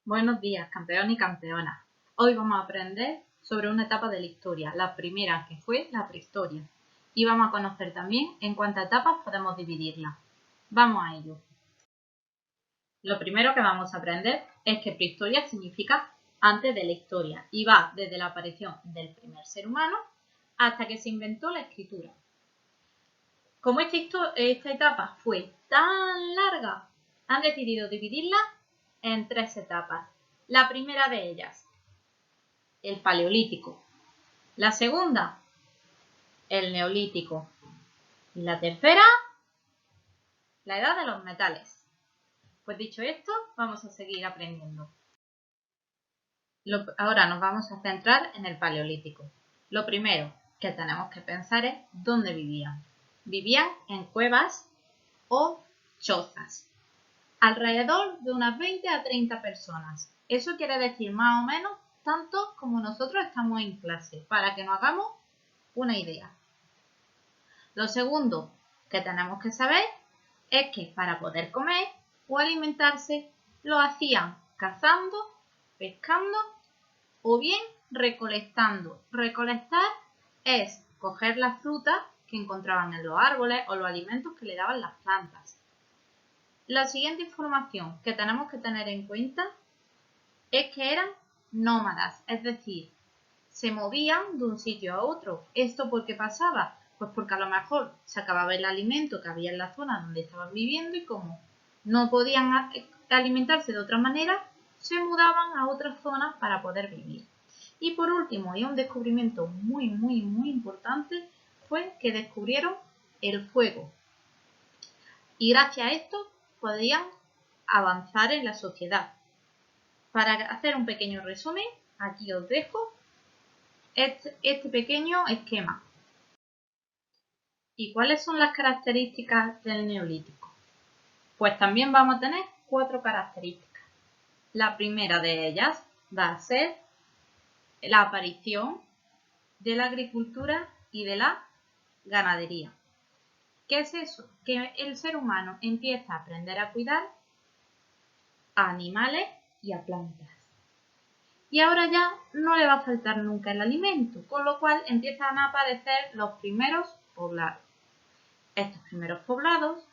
Buenos días, campeones y campeonas. Hoy vamos a aprender sobre una etapa de la historia, la primera que fue la prehistoria. Y vamos a conocer también en cuántas etapas podemos dividirla. Vamos a ello. Lo primero que vamos a aprender es que prehistoria significa antes de la historia y va desde la aparición del primer ser humano hasta que se inventó la escritura. Como esta etapa fue tan larga, han decidido dividirla en 3 etapas. La primera de ellas, el Paleolítico. La segunda, el Neolítico. Y la tercera, la Edad de los Metales. Pues dicho esto, vamos a seguir aprendiendo. Ahora nos vamos a centrar en el Paleolítico. Lo primero que tenemos que pensar es dónde vivían. Vivían en cuevas o chozas. Alrededor de unas 20 a 30 personas. Eso quiere decir más o menos tanto como nosotros estamos en clase, para que nos hagamos una idea. Lo segundo que tenemos que saber es que para poder comer o alimentarse lo hacían cazando, pescando o bien recolectando. Recolectar es coger las frutas que encontraban en los árboles o los alimentos que le daban las plantas. La siguiente información que tenemos que tener en cuenta es que eran nómadas, es decir, se movían de un sitio a otro. ¿Esto por qué pasaba? Pues porque a lo mejor se acababa el alimento que había en la zona donde estaban viviendo y como no podían alimentarse de otra manera, se mudaban a otras zonas para poder vivir. Y por último, y un descubrimiento muy importante, fue que descubrieron el fuego. Y gracias a esto podían avanzar en la sociedad. Para hacer un pequeño resumen, aquí os dejo este pequeño esquema. ¿Y cuáles son las características del Neolítico? Pues también vamos a tener 4 características. La primera de ellas va a ser la aparición de la agricultura y de la ganadería. ¿Qué es eso? Que el ser humano empieza a aprender a cuidar a animales y a plantas. Y ahora ya no le va a faltar nunca el alimento, con lo cual empiezan a aparecer los primeros poblados. Estos primeros poblados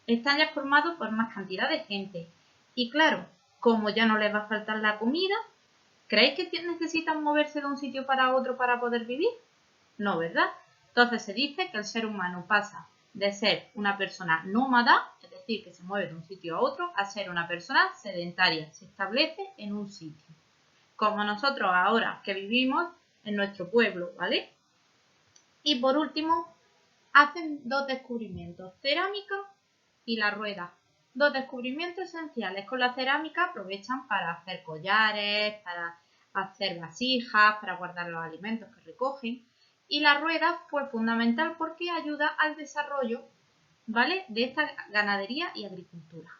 están ya formados por más cantidad de gente. Y claro, como ya no les va a faltar la comida, ¿creéis que necesitan moverse de un sitio para otro para poder vivir? No, ¿verdad? Entonces se dice que el ser humano pasa de ser una persona nómada, es decir, que se mueve de un sitio a otro, a ser una persona sedentaria, se establece en un sitio. Como nosotros ahora que vivimos en nuestro pueblo, ¿vale? Y por último, hacen 2 descubrimientos, cerámica y la rueda. 2 descubrimientos esenciales. Con la cerámica aprovechan para hacer collares, para hacer vasijas, para guardar los alimentos que recogen. Y la rueda fue fundamental porque ayuda al desarrollo, ¿vale?, de esta ganadería y agricultura.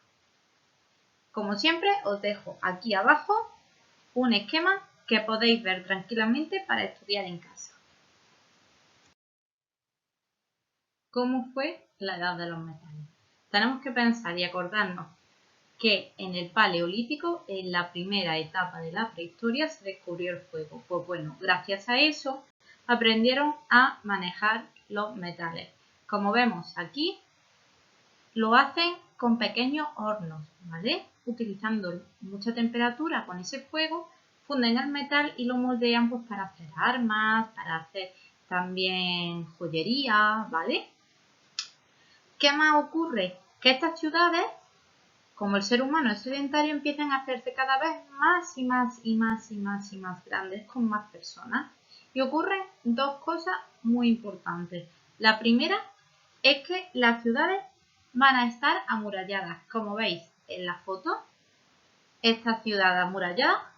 Como siempre, os dejo aquí abajo un esquema que podéis ver tranquilamente para estudiar en casa. ¿Cómo fue la edad de los metales? Tenemos que pensar y acordarnos que en el Paleolítico, en la primera etapa de la prehistoria, se descubrió el fuego. Pues bueno, gracias a eso aprendieron a manejar los metales. Como vemos aquí, lo hacen con pequeños hornos, ¿vale? Utilizando mucha temperatura con ese fuego, funden el metal y lo moldean pues para hacer armas, para hacer también joyería, ¿vale? ¿Qué más ocurre? Que estas ciudades, como el ser humano es sedentario, empiezan a hacerse cada vez más y más grandes con más personas. Y ocurren 2 cosas muy importantes. La primera es que las ciudades van a estar amuralladas. Como veis en la foto, esta ciudad amurallada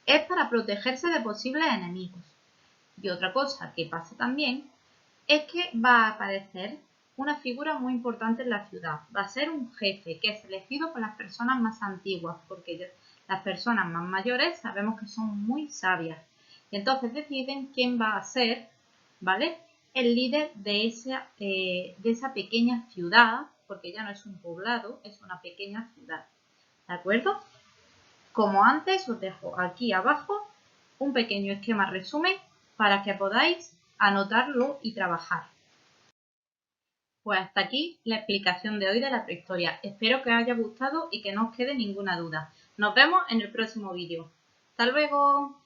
es para protegerse de posibles enemigos. Y otra cosa que pasa también es que va a aparecer una figura muy importante en la ciudad. Va a ser un jefe que es elegido por las personas más antiguas, porque las personas más mayores sabemos que son muy sabias. Y entonces deciden quién va a ser, ¿vale?, el líder de esa pequeña ciudad, porque ya no es un poblado, es una pequeña ciudad. ¿De acuerdo? Como antes, os dejo aquí abajo un pequeño esquema resumen para que podáis anotarlo y trabajar. Pues hasta aquí la explicación de hoy de la prehistoria. Espero que os haya gustado y que no os quede ninguna duda. Nos vemos en el próximo vídeo. ¡Hasta luego!